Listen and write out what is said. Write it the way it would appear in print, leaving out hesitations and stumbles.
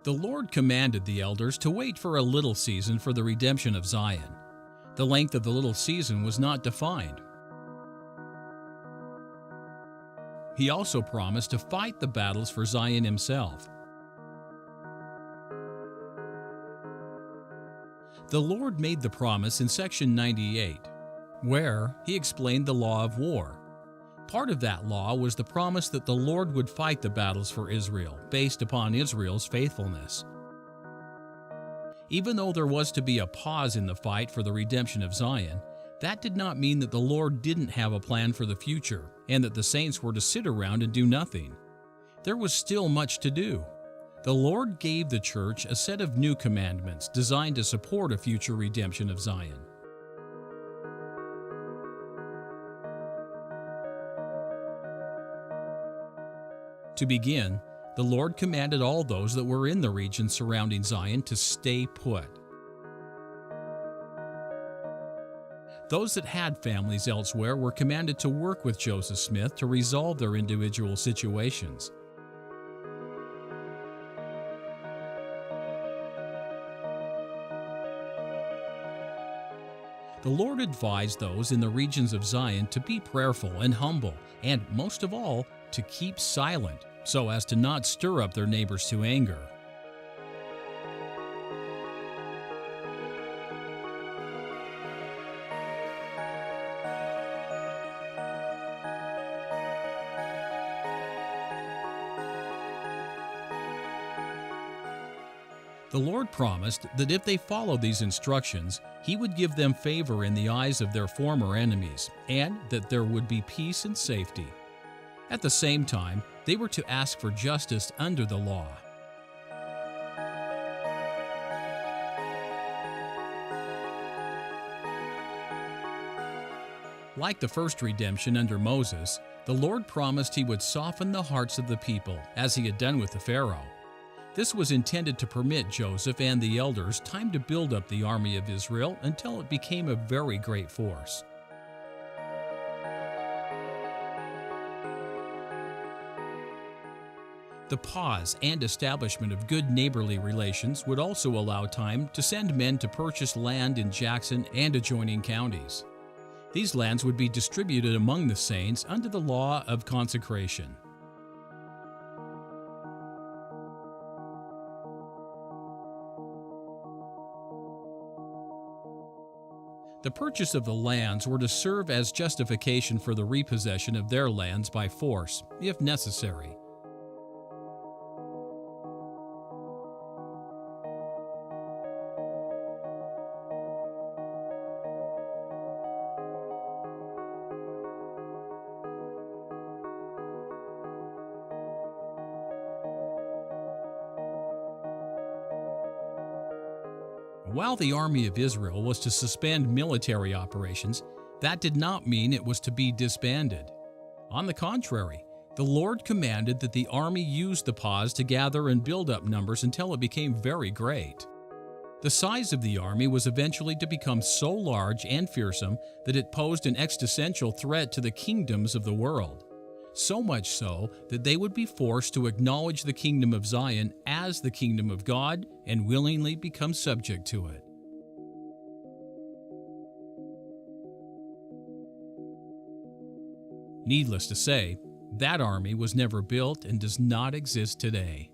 The Lord commanded the elders to wait for a little season for the redemption of Zion. The length of the little season was not defined. He also promised to fight the battles for Zion himself. The Lord made the promise in section 98, where he explained the law of war. Part of that law was the promise that the Lord would fight the battles for Israel, based upon Israel's faithfulness. Even though there was to be a pause in the fight for the redemption of Zion, that did not mean that the Lord didn't have a plan for the future, and that the saints were to sit around and do nothing. There was still much to do. The Lord gave the church a set of new commandments designed to support a future redemption of Zion. To begin, the Lord commanded all those that were in the region surrounding Zion to stay put. Those that had families elsewhere were commanded to work with Joseph Smith to resolve their individual situations. The Lord advised those in the regions of Zion to be prayerful and humble, and most of all, to keep silent, so as to not stir up their neighbors to anger. The Lord promised that if they followed these instructions, He would give them favor in the eyes of their former enemies, and that there would be peace and safety. At the same time, they were to ask for justice under the law. Like the first redemption under Moses, the Lord promised He would soften the hearts of the people, as He had done with the Pharaoh. This was intended to permit Joseph and the elders time to build up the army of Israel until it became a very great force. The pause and establishment of good neighborly relations would also allow time to send men to purchase land in Jackson and adjoining counties. These lands would be distributed among the saints under the law of consecration. The purchase of the lands were to serve as justification for the repossession of their lands by force, if necessary. While the army of Israel was to suspend military operations, that did not mean it was to be disbanded. On the contrary, the Lord commanded that the army use the pause to gather and build up numbers until it became very great. The size of the army was eventually to become so large and fearsome that it posed an existential threat to the kingdoms of the world. So much so that they would be forced to acknowledge the kingdom of Zion as the kingdom of God and willingly become subject to it. Needless to say, that army was never built and does not exist today.